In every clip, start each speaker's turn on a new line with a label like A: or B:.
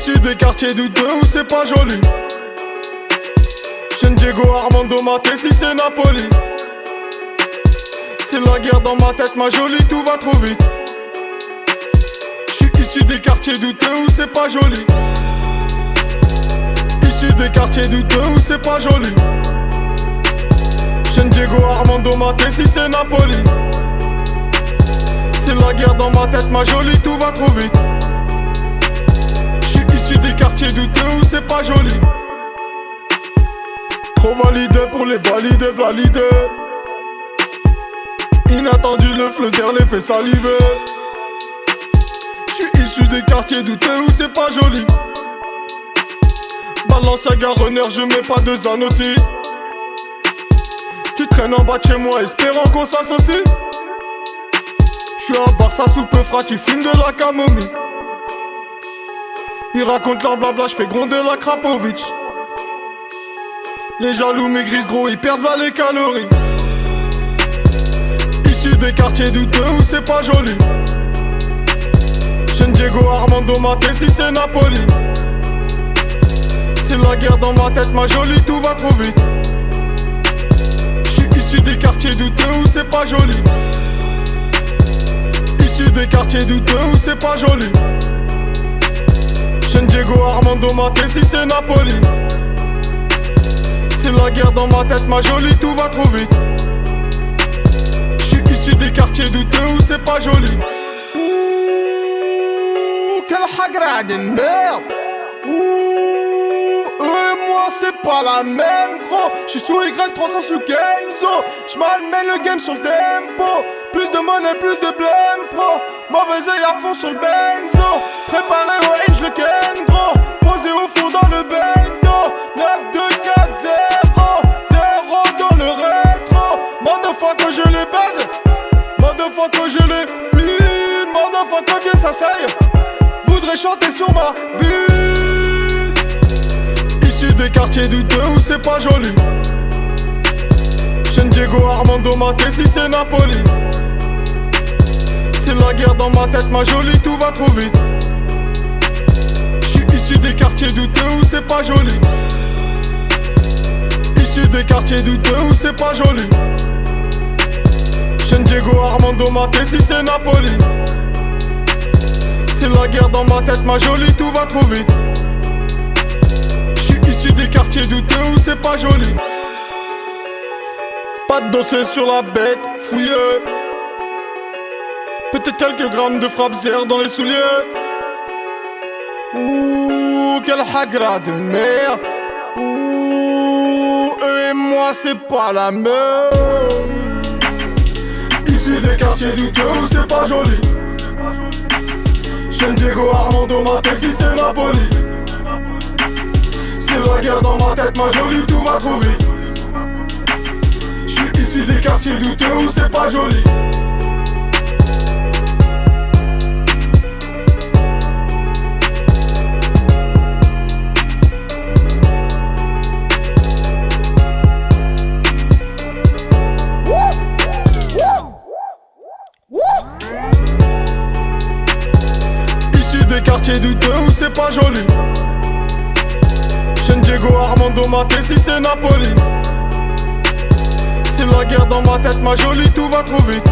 A: Issu des quartiers douteux où c'est pas joli. Jeune Diego Armando Maté si c'est Napoli. C'est la guerre dans ma tête ma jolie, tout va trop vite. J'suis issu des quartiers douteux où c'est pas joli. Issu des quartiers douteux où c'est pas joli. Jeune Diego Armando Maté si c'est Napoli. C'est la guerre dans ma tête ma jolie, tout va trop vite. J'suis issu des quartiers douteux où c'est pas joli. Trop validé pour les valider, valider. Inattendu le fleuzer les fait saliver. J'suis issu des quartiers douteux où c'est pas joli. Balenciaga runner, je mets pas de Zanotti. Tu traînes en bas de chez moi espérant qu'on s'associe. J'suis à Barça sous peu frat, tu fumes de la camomille. Ils racontent leur blabla, j'fais gronder la Krapovic. Les jaloux maigrissent gros, ils perdent là les calories. Issu des quartiers douteux où c'est pas joli. Jeune Diego Armando Maté si c'est Napoli. C'est la guerre dans ma tête ma jolie, tout va trop vite. J'suis issu des quartiers douteux où c'est pas joli. Issu des quartiers douteux où c'est pas joli. Jeune Diego Armando Maté si c'est Napoli. C'est la guerre dans ma tête ma jolie, tout va trop vite. J'suis issu des quartiers douteux où c'est pas joli. Ouh, quelle hagra de merde. Ouh, eux et moi c'est pas la même gros. J'suis sous Y300 sous Kenzo. J'malmène le game sur le tempo. Plus de monnaie, plus de blême pro. Mauvais oeil à fond sur le benzo. Préparé au range le Ken gros. Posé au fond dans le bendo. 9, 2, 4, 0. 0 dans le rétro. Motherfucker je les baise. Motherfucker je les plie. Motherfucker viens s'asseille. Voudrais chanter sur ma bite. Issu des quartiers douteux où c'est pas joli. Jeune Diego Armando Maté si c'est Napoli. C'est la guerre dans ma tête ma jolie, tout va trop vite. J'suis issu des quartiers douteux où c'est pas joli. Issu des quartiers douteux où c'est pas joli. Jeune Diego Armando Maté si c'est Napoli. C'est la guerre dans ma tête ma jolie, tout va trop vite. J'suis issu des quartiers douteux où c'est pas joli. Pas de dossier sur la bête, fouilleux. Peut-être quelques grammes de frappe zère dans les souliers. Ouh, quelle hagra de merde. Ouh, eux et moi c'est pas la même. Issu des quartiers douteux où c'est pas joli. Jeune Diego Armando Maté si c'est Napoli. C'est la guerre dans ma tête ma jolie, tout va trop vite. J'suis issu des quartiers douteux où c'est pas joli. Issu des quartiers douteux où c'est pas joli. Jeune Diego Armando Maté si c'est Napoli. C'est la guerre dans ma tête ma jolie, tout va trop vite.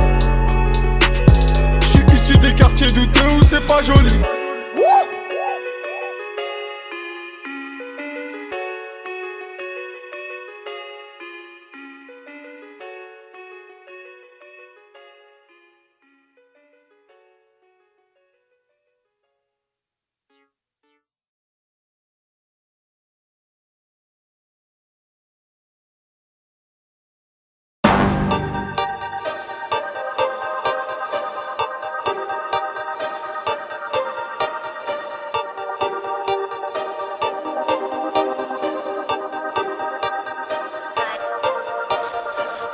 A: J'suis issu des quartiers douteux où c'est pas joli.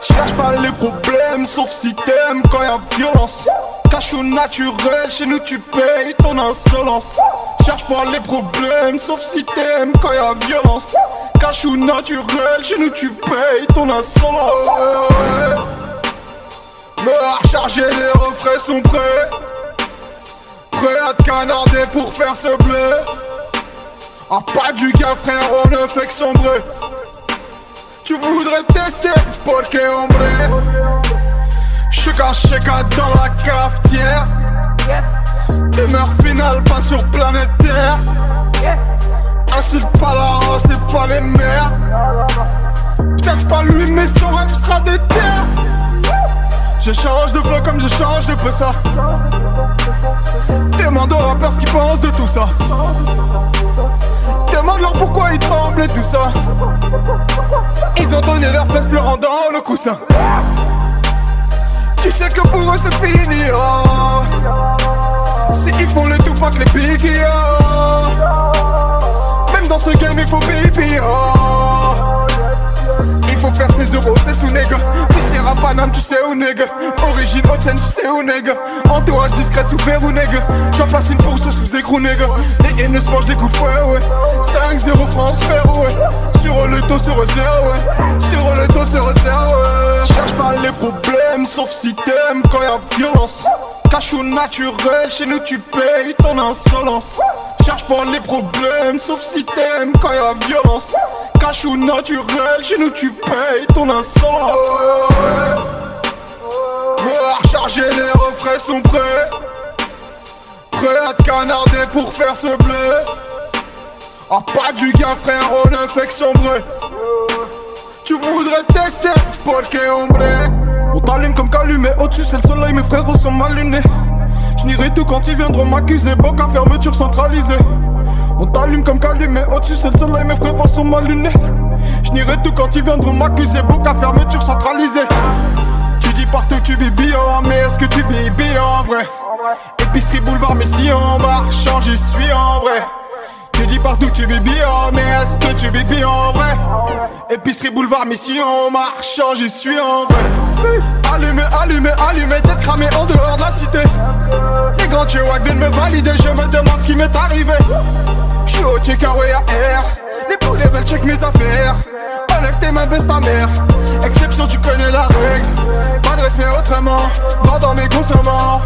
A: Cherche pas les problèmes sauf si t'aimes quand y'a violence. Cachou naturel, chez nous tu payes ton insolence. Cherche pas les problèmes sauf si t'aimes quand y'a violence. Cachou naturel, chez nous tu payes ton insolence. Me recharger, les refrains sont prêts. Prêt à te canarder pour faire ce bleu. Ah pas du gars frère, on ne fait que sombrer. Tu voudrais tester, porque hombre. Cheka cheka dans la cafetière. Demeure finale, pas sur planète Terre. Insulte pas la race et pas les mères. Peut-être pas lui mais son rêve sera des terres. J'échange de flow comme j'échange de ça. Demande aux rappeurs ce qu'ils pensent de tout ça. Demande-leur pourquoi ils tremblent et tout ça. Ils ont donné leurs fesses pleurant dans le coussin. Tu sais que pour eux c'est fini oh. Si ils font le tout pas que les biggies oh. Même dans ce game il faut pipi oh. Il faut faire ses euros, c'est sous nègre. Viscera Paname, tu sais où nègre. Origine haute-scène, tu sais où nègre. Entourage discret sous verrou nègre. J'en place une pour sous écrou nègre. Les haineux se mangent des coups de fouet ouais. 5-0 France faire ouais. Sur le taux se resserre ouais. Sur le taux se resserre ouais. Cherche pas les problèmes sauf si t'aimes quand y'a violence. Cachou naturel, chez nous tu payes ton insolence. Cherche pas les problèmes sauf si t'aimes quand y'a violence. Cachou naturel, chez nous tu payes ton insolence. Me recharger, les refrains sont prêts. Prêt à te canarder pour faire ce bleu. Ah pas du gars frère, on ne fait que sombrer. Tu voudrais tester, porque hombre. On t'allume comme Calumet, au-dessus c'est le soleil, mes frérots sont mal lunés. J'nierai tout quand ils viendront m'accuser, boca fermeture centralisée. On t'allume comme Calumet, au-dessus c'est le soleil, mes frérots sont mal lunés. J'nierai tout quand ils viendront m'accuser, boca fermeture centralisée. Tu dis partout tu bibi oh, mais est-ce que tu bibi en vrai? Épicerie boulevard Messi en marchant, j'y suis en vrai. Tu dis partout tu bibi oh, mais est-ce que tu bibi en vrai? Épicerie boulevard Messi en marchant, j'y suis en vrai. Allumé, allumé, allumé, tête cramée en dehors de la cité. Les grands Chewak viennent me valider, je me demande ce qui m'est arrivé. J'suis au check-away à air, les poulets veulent check mes affaires. Enlève tes mains, baisse ta mère. Exception, tu connais la règle. Pas de respect autrement, va dans mes consommants.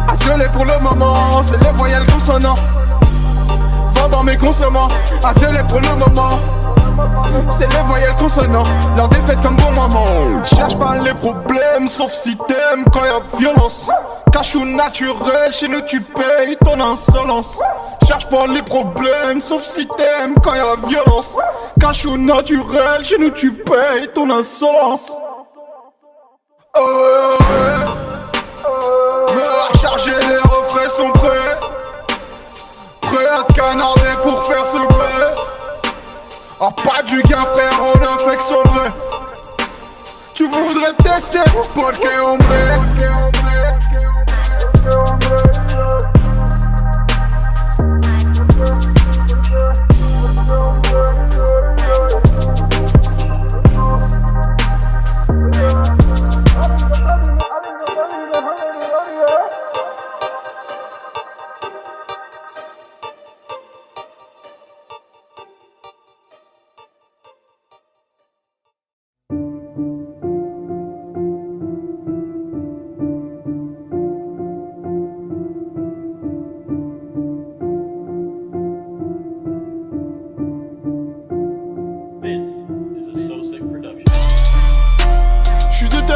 A: Asselé pour le moment, c'est les voyelles consonants. Va dans mes consommants, asselé pour le moment. C'est les voyelles consonants, leur défaite comme bon moment. Cherche pas les problèmes, sauf si t'aimes quand y'a violence. Cachou naturel, chez nous tu payes ton insolence. Cherche pas les problèmes, sauf si t'aimes quand y'a violence. Cachou naturel, chez nous tu payes ton insolence. Me recharger, les refrains sont prêts. Prêt à te canarder pour faire ce bleu. Ah pas du gars frère, on ne fait que sombrer. Tu voudrais tester, porque hombre.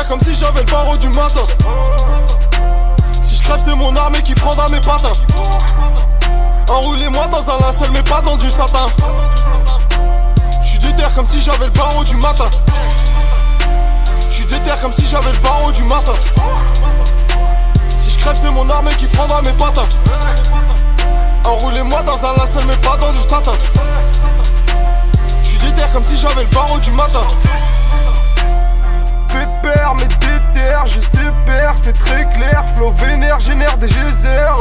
A: Comme si j'avais le barreau du matin. Si je crève c'est mon armée qui prendra mes patins. Enroulez-moi dans un linceul mais pas dans du satin. J'suis déter comme si j'avais le barreau du matin. J'suis déter comme si j'avais le barreau du matin. Si je crève c'est mon armée qui prendra mes patins. Enroulez-moi dans un linceul mais pas dans du satin. J'suis déter comme si j'avais le barreau du matin. Pépère, mais déter, je sépare, c'est très clair. Flow vénère, génère des geysers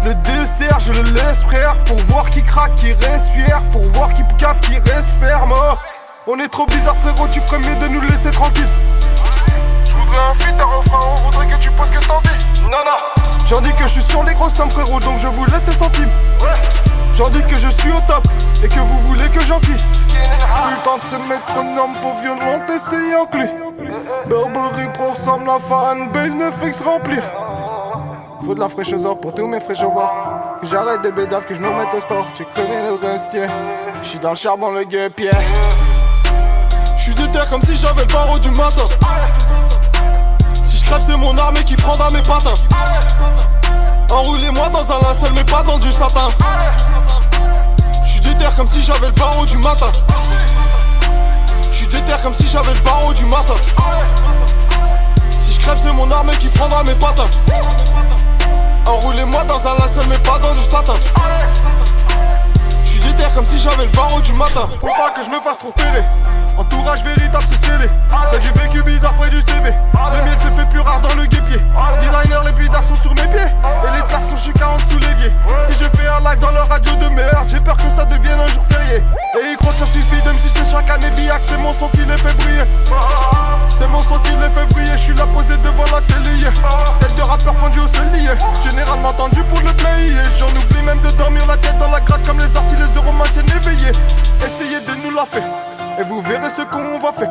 A: Le dessert, je le laisse frère. Pour voir qui craque, qui reste fier. Pour voir qui cave, qui reste ferme On est trop bizarre frérot, tu ferais mieux de nous laisser tranquille. Je voudrais un feat, un refrain, on voudrait que tu poses que c'est envie. Non, non. J'en dis que je suis sur les grosses sommes frérot, donc je vous laisse les centimes. J'en dis que je suis au top et que vous voulez que j'enquille. Plus le temps de se mettre aux normes, faut violent essayer en clé. Burberry Pro ressemble la fanbase ne fixe remplir. faut de la fraîche aux or pour tous mes fraîches au voir. Que j'arrête de bédave, que je me remette au sport. Tu connais le reste, yeah. J'suis dans le charbon, le guépier. J'suis déter comme si j'avais le barreau du matin. Si j'crève c'est mon armée qui prendra mes patins. Enroulez-moi dans un linceul mais pas dans du satin. J'suis déter comme si j'avais le barreau du matin. J'suis déter comme si j'avais le barreau du matin. Si j'crève c'est mon armée qui prendra mes patins. Enroulez-moi dans un linceul mais pas dans du satin. J'suis déter comme si j'avais le barreau du matin. Faut pas que je me fasse trop repérer. Entourage véritable sous scellé. Près du vécu bizarre, près du CV. Le miel se fait plus rare dans le guépier. Designer, les pédards sont sur mes pieds. Et les stars sont chez 40 sous l'évier. Si je fais un live dans leur radio de merde, j'ai peur que ça devienne un jour férié. Et ils croient que ça suffit de me sucer chaque année biac. C'est mon son qui les fait briller. C'est mon son qui les fait briller. Je suis là posé devant la télé. Tête de rappeur pendu au cellier. Généralement tendu pour le play. J'en oublie même de dormir la tête dans la gratte. Comme les orties, les euros maintiennent éveillés. Essayez de nous la faire et vous verrez ce qu'on va faire.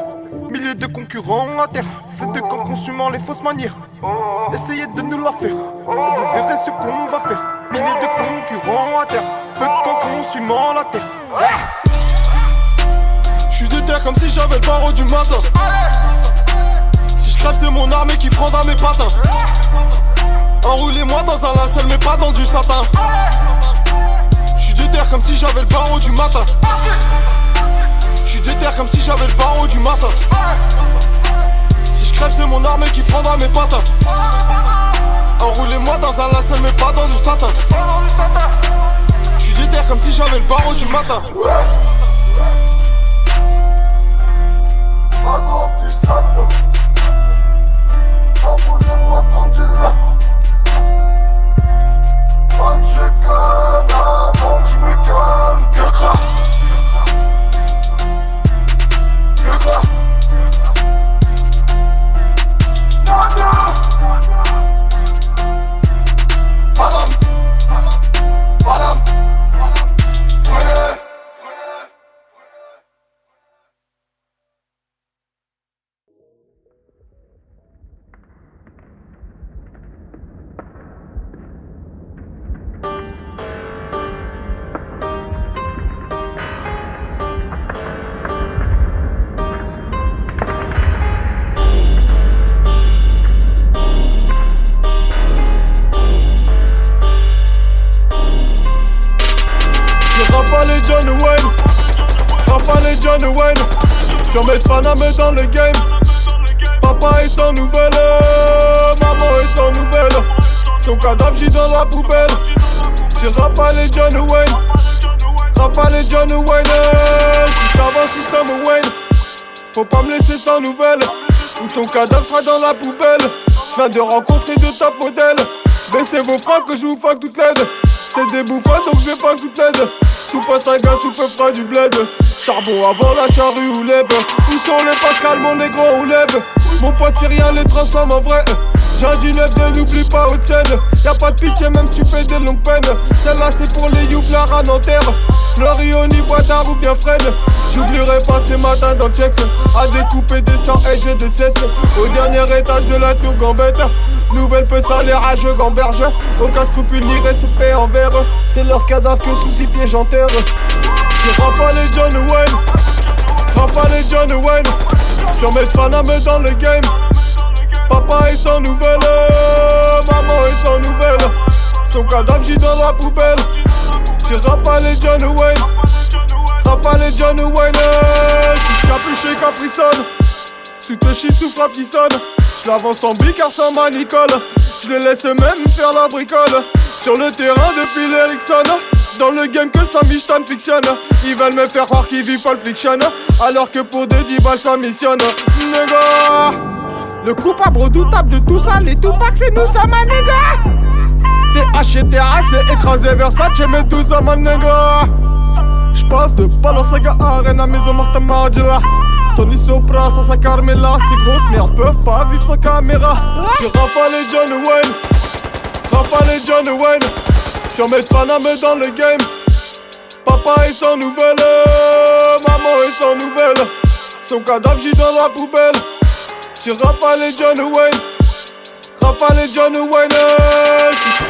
A: Milliers de concurrents à terre, feu de camp consumant les fausses manières. Essayez de nous la faire, et vous verrez ce qu'on va faire. Milliers de concurrents à terre, feu de camp consumant la terre. J'suis déter comme si j'avais le barreau du matin. Si j'crève c'est mon armée qui prendra mes patins. Enroulez-moi dans un linceul mais pas dans du satin. J'suis déter comme si j'avais le barreau du matin. J'suis déter comme si j'avais le barreau du matin. Si j'crève c'est mon armée qui prendra mes patins. Enroulez-moi dans un linceul mais pas dans du satin. J'suis déter comme si j'avais le barreau du matin. Pas dans du satin. Enroulez-moi dans du là. Quand je calme, avant que je me calme, que grave. J'en mets Paname dans le game. Papa est sans nouvelles, maman est sans nouvelles. Son cadavre gît dans la poubelle. J'ai rafalé John Wayne. Rafalé John Wayne. Si t'avances sous Sam Wayne, faut pas me laisser sans nouvelles. Ou ton cadavre sera dans la poubelle. Je viens de rencontrer deux top modèles. Baissez vos freins que je vous fuck toute l'aide. C'est des bouffons donc je vais fuck toute l'aide. Sous poste un gars, sous peu frais du bled. Charbon avant la charrue ou l'eb. Où sont les Pascal, mon négro ou l'eb. Mon pote syrien les transforme en vrai. J'ai du neuf de n'oublie pas haute scène. Y'a pas de pitié même si tu fais des longues peines. Celle-là c'est pour les youflards à Nanterre. Florioni, Boitard ou bien Fred. J'oublierai pas ces matins dans le checks. À découper des sangs et j'ai des cesses. Au dernier étage de la tour Gambette. Nouvelle peu salaire à jeu gamberge. Aucun scrupule ni respect envers. C'est leur cadavre que sous 6 pieds j'enterre. J'ai rafalé John Wayne. Rafalé John Wayne. J'en mets Paname dans le game. Papa est sans nouvelles, maman est sans nouvelles. Son cadavre gît dans la poubelle. J'ai rafalé John Wayne. Rafalé John Wayne. Si capuché capricole. Sous te chie sous frappe qui sonne. J'l'avance en bicard sans manicole. J'les laisse même faire la bricole. Sur le terrain depuis l'Erickson. Dans le game que ça Michtan fictionne. Ils veulent me faire croire qu'ils vivent Pulp Fiction. Alors que pour des 10 balles ça missionne. Nigga. Le coupable redoutable de tout ça, les Tupac c'est nous ça ma nigga. TH et TRS c'est écrasé Versace mais tout ça ma nigga. J'passe de Balenciaga à Arena Maison Martin Margiela. Tony Sopra sans sa Carmela. Ces grosses merdes peuvent pas vivre sans caméra. J'ai rafalé John Wayne. Rafalé John Wayne. J'en mets Paname dans le game. Papa est sans nouvelles, maman est sans nouvelles. Son cadavre gît dans la poubelle. J'ai rafalé John Wayne. Rafale et John Wayne.